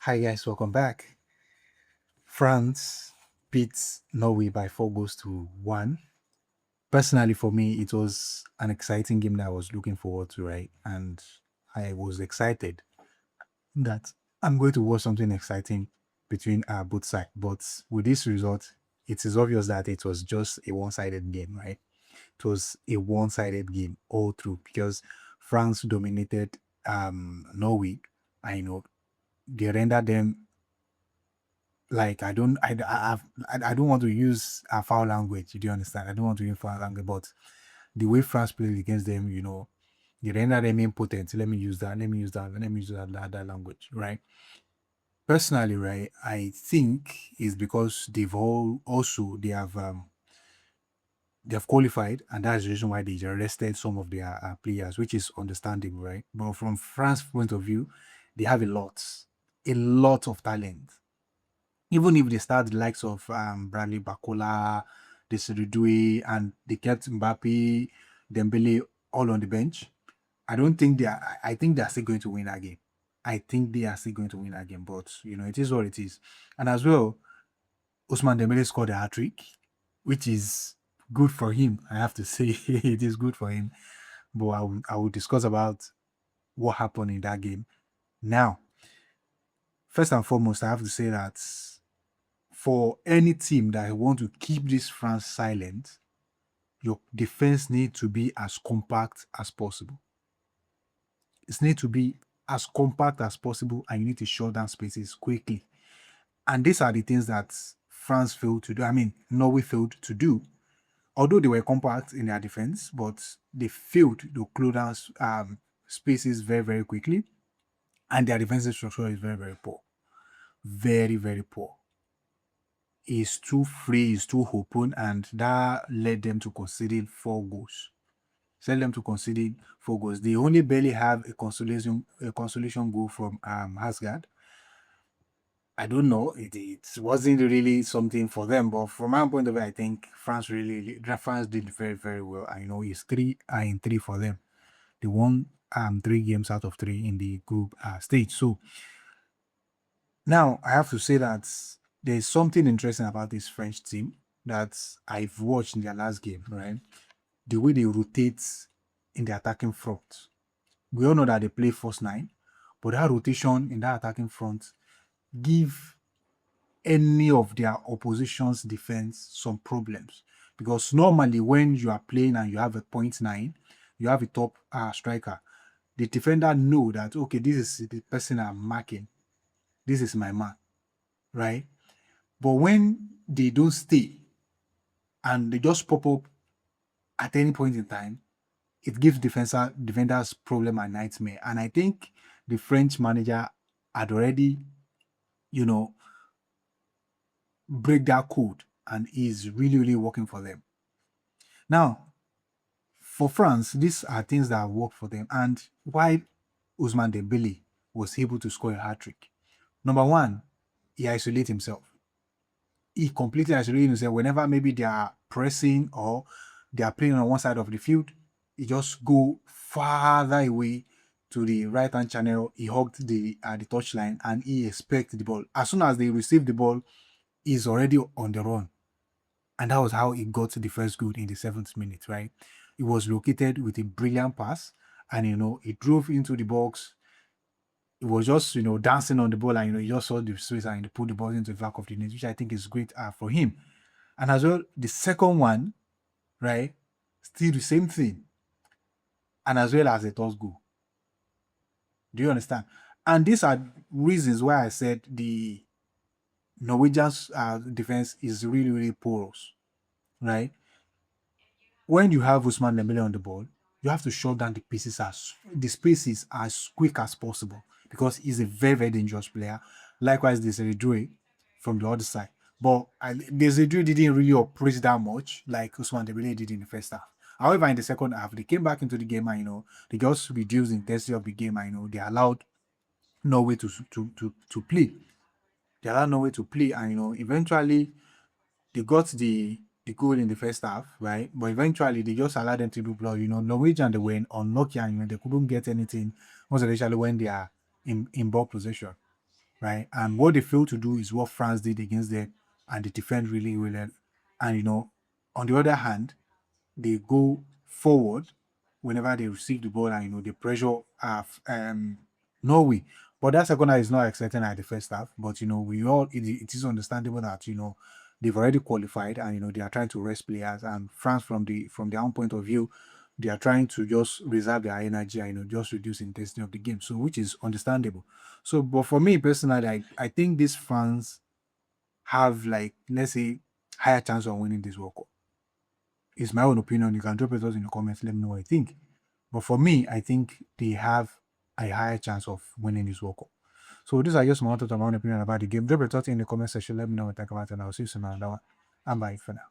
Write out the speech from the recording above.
Hi guys, welcome back. France beats Norway by 4 goals to 1. Personally, for me, it was an exciting game that I was looking forward to, right? And I was excited that I'm going to watch something exciting between both sides. But with this result, it is obvious that it was just a one-sided game, right? It was a one-sided game all through because France dominated Norway. I know they rendered them like I don't want to use a foul language. Do you understand? I don't want to use foul language, but the way France played against them, they render them impotent. Let me use that. Let me use that. Let me use that language, right? Personally, right, I think is because they have qualified, and that's the reason why they arrested some of their players, which is understandable, right? But from France's point of view, they have a lot of talent. Even if they start the likes of Bradley Bacola, Desiree and they kept Mbappe, Dembele all on the bench, I don't think they are. I think they are still going to win that game. I think they are still going to win that game, but it is what it is. And as well, Usman Dembele scored a hat trick, which is good for him. I have to say, it is good for him. But I will discuss about what happened in that game now. First and foremost, I have to say that for any team that want to keep this France silent, your defense need to be as compact as possible. It needs to be as compact as possible, and you need to shut down spaces quickly. And these are the things that France failed to do. I mean, Norway failed to do. Although they were compact in their defense, but they failed to close down spaces very, very quickly. And their defensive structure is very, very poor. Very, very poor. Is too free, is too open, and that led them to conceding 4 goals. Send them to conceding 4 goals. They only barely have a consolation goal from Hasgard. I don't know. It wasn't really something for them, but from my point of view, I think France did very, very well. I know it's 3-3 for them. They won 3 games out of 3 in the group stage. So now I have to say that there's something interesting about this French team that I've watched in their last game, right? The way they rotate in the attacking front. We all know that they play first nine, but that rotation in that attacking front give any of their opposition's defense some problems. Because normally when you are playing and you have a point nine, you have a top striker, the defender know that, okay, this is the person I'm marking. This is my man, right? But when they don't stay and they just pop up at any point in time, it gives defenders problem and nightmare. And I think the French manager had already, you know, break that code and is really, really working for them. Now, for France, these are things that work for them. And why Ousmane Dembele was able to score a hat trick. Number one, he isolates himself. He completely isolates himself whenever maybe they are pressing or they are playing on one side of the field. He just go farther away to the right hand channel. He hugged the touchline and he expects the ball. As soon as they receive the ball, he's already on the run. And that was how he got the first goal in the 7th minute, right? He was located with a brilliant pass and, he drove into the box. He was just, dancing on the ball and, he just saw the space and he put the ball into the back of the net, which I think is great for him. And as well, the second one, right, still the same thing. And as well as a toss goal. Do you understand? And these are reasons why I said the Norwegian's defense is really, really porous, right? When you have Usman Dembele on the ball, you have to shut down the spaces as quick as possible because he's a very, very dangerous player. Likewise, there's Desiree from the other side. But Desiree didn't really operate that much like Usman Dembele did in the first half. However, in the second half, they came back into the game and they just reduced the intensity of the game and they allowed Norway to play. They allowed Norway to play and eventually they got the goal in the first half, right? But eventually they just allowed them to do blood. Norwegian they were unlucky and they couldn't get anything, most especially when they are in ball possession. right? And what they fail to do is what France did against them, and they defend really well. And on the other hand, they go forward whenever they receive the ball, and they pressure Norway. But that second half is not exciting at the first half. But it is understandable that they've already qualified, and they are trying to rest players. And France, from their own point of view, they are trying to just reserve their energy and just reduce intensity of the game. So which is understandable. So, but for me personally, I think these fans have, like, let's say, higher chance of winning this World Cup. It's my own opinion. You can drop it us in the comments. Let me know what you think. But for me, I think they have a higher chance of winning this World Cup. So these are just my thoughts, my own opinion about the game. Drop your thoughts in the comment section. Let me know what you think about it, and I'll see you soon on another one. I'm bye for now.